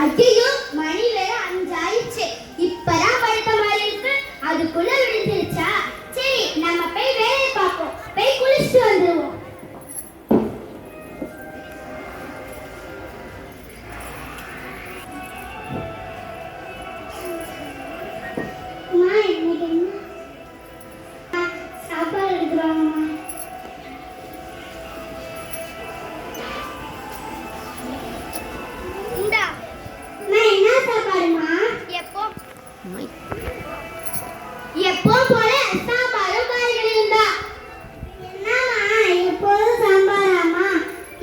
ஐயோ, மணி வேற 5 ஆயிடுச்சு. இப்பதான் படுத்த மாதிரி இருக்கு, அதுக்குள்ள விழுந்துருச்சா? சரி, நம்ம போய் வேலையை பார்ப்போம். போய் குளிச்சுட்டு வந்துருவோம். சாப்பாடு எடுத்துருவாங்கம்மா. என்ன சாப்பாடுமா? எப்போ போல சாம்பாரும் காய்கறியும் தான். என்னம்மா எப்போதும் சாம்பாராமா?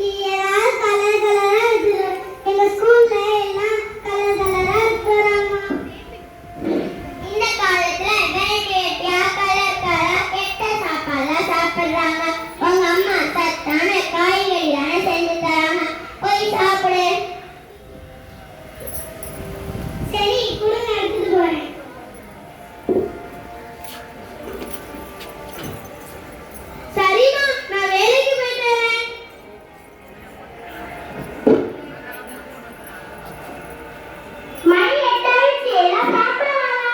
ஏதாவது கலர் கலரா இருக்கு. எங்க ஸ்கூல்ல எல்லாம் கலர் கலரா இருக்கிறாமா. இந்த காலத்துல வெரைட்டியா கலர் கலரா கெட்ட சாப்பாடுலாம் சாப்பிடுறாங்க. உங்க அம்மா சத்தான காய்கறி தானே செஞ்சு தராங்க, போய் சாப்பிடு. சரி, கொடுங்க, எடுத்துட்டு போறேன். சரிம்மா, நான் வேலைக்கு போயிட்டு வரேன். மணி 8 ஆயிடுச்சு, எல்லாம் சாப்பிட வாங்க.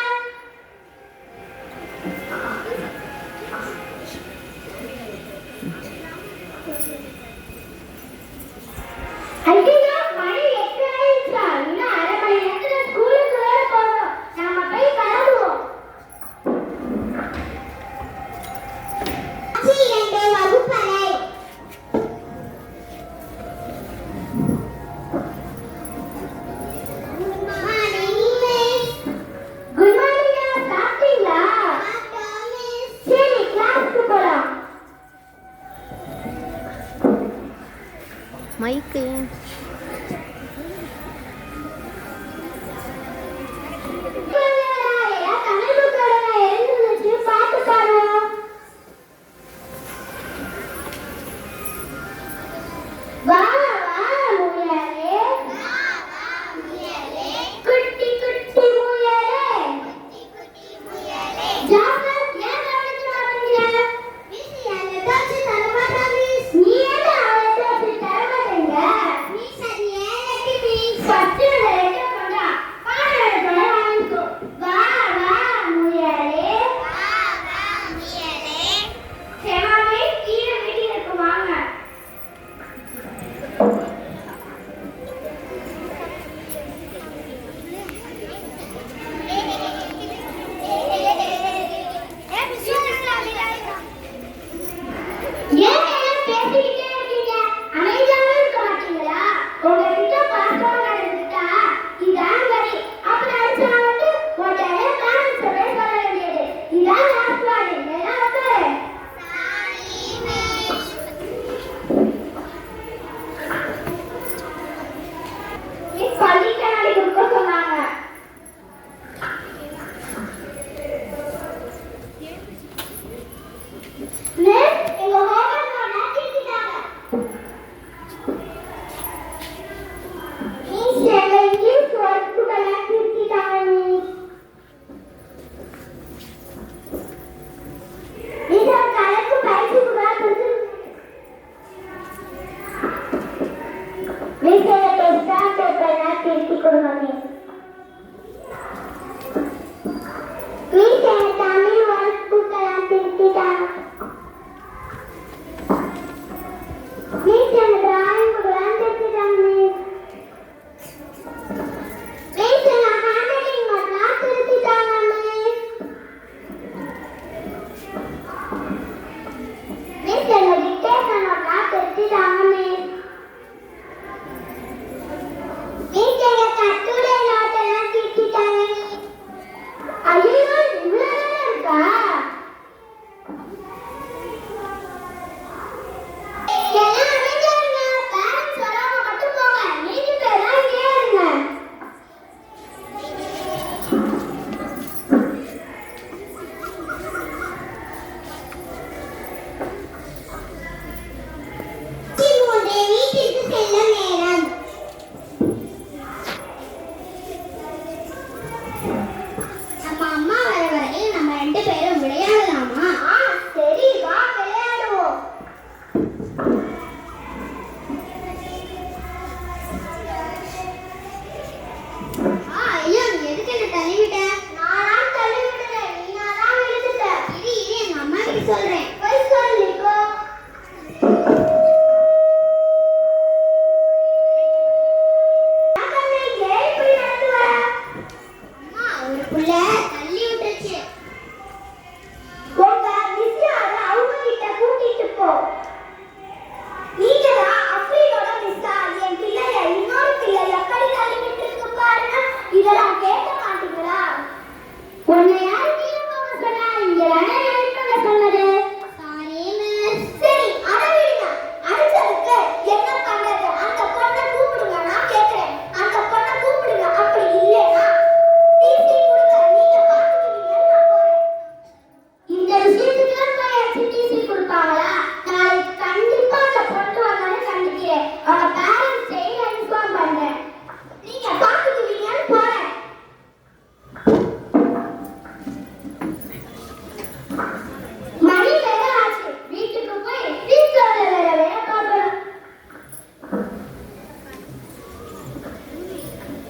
ஐயோ, மணி 8 ஆயிடுச்சா? இன்னும் அரை மணி நேரத்துல ஸ்கூலுக்கு வேற போகணும். நாம போய் கிளம்புவோம். 2 வகுப்பறை. Good morning. சாப்பிட்டீங்களா? சரி, கிளாஸ்க்கு போலாம். மைக்கு Ini kayak kartu deh.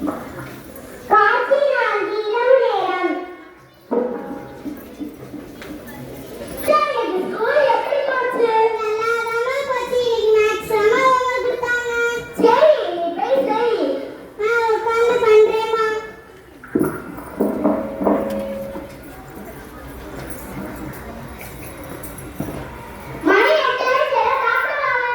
காட்சி 4 இரவு நேரம். சரி, ஸ்கூல் எப்படி போச்சு? நல்லாதாம்மா போச்சு. இன்னைக்கு மேக்ஸ் செம ஹோம்வொர்க் கொடுத்தாங்க. சரி, நீ போய் செய். நான் உட்கார்ந்து பண்றேம்மா. மணி 8 ஆயிடுச்சு. சாப்பிடுவாங்க.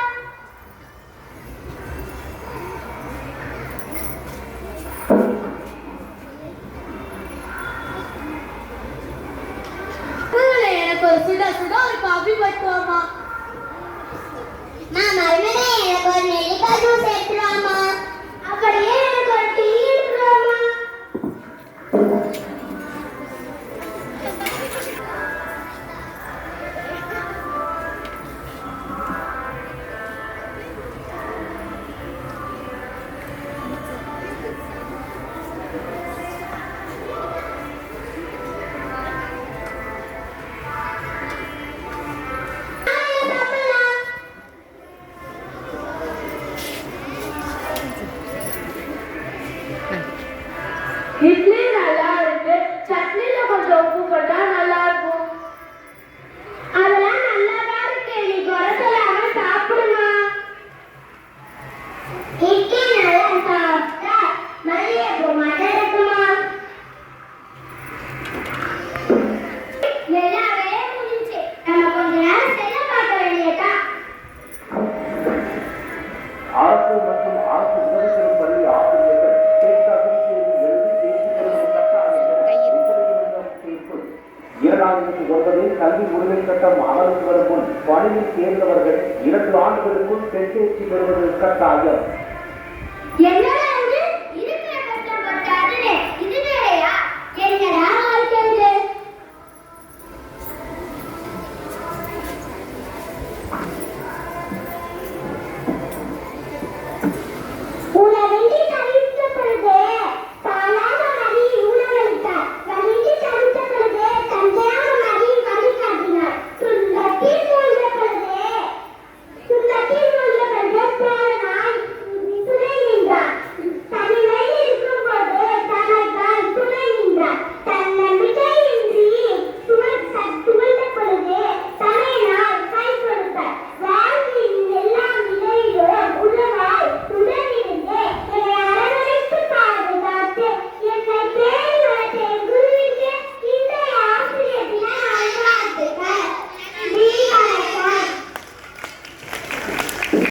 எனக்கு ஒரு சுட சுட ஒரு காபி பட்டுவாமா. மருமனே எனக்கு ஒரு நெல்லிக்காய் ஜூஸ் எடுத்துருவாமா. அப்படியே எனக்கு ஒரு டீ எடுத்துருவாமா. இட்லி நல்லா இருக்கு. சட்னில கொஞ்சம் உப்பு போட்டா நல்லா இருக்கும். அதெல்லாம் நல்லாதான் இருக்கு. நீ குறை சொல்லாம சாப்பிடுமா. இட்லி நல்லா சாப்பிட்டா மல்லிகைப்பூ மாதிரி இருக்குமா. எல்லாமே முடிஞ்சு. நம்ம கொஞ்ச நேரம் செல்ல பார்க்க வேண்டியதா. அரசு மற்றும் அரசு உதவி பெறும் பள்ளி ஆசிரியர்கள் கல்வி உரிமை சட்டம் அமலுக்கு வரும் முன் பணியில் சேர்ந்தவர்கள் 2 ஆண்டுகளுக்குள் பெற்றேற்றி பெறுவது கட்டாயம்.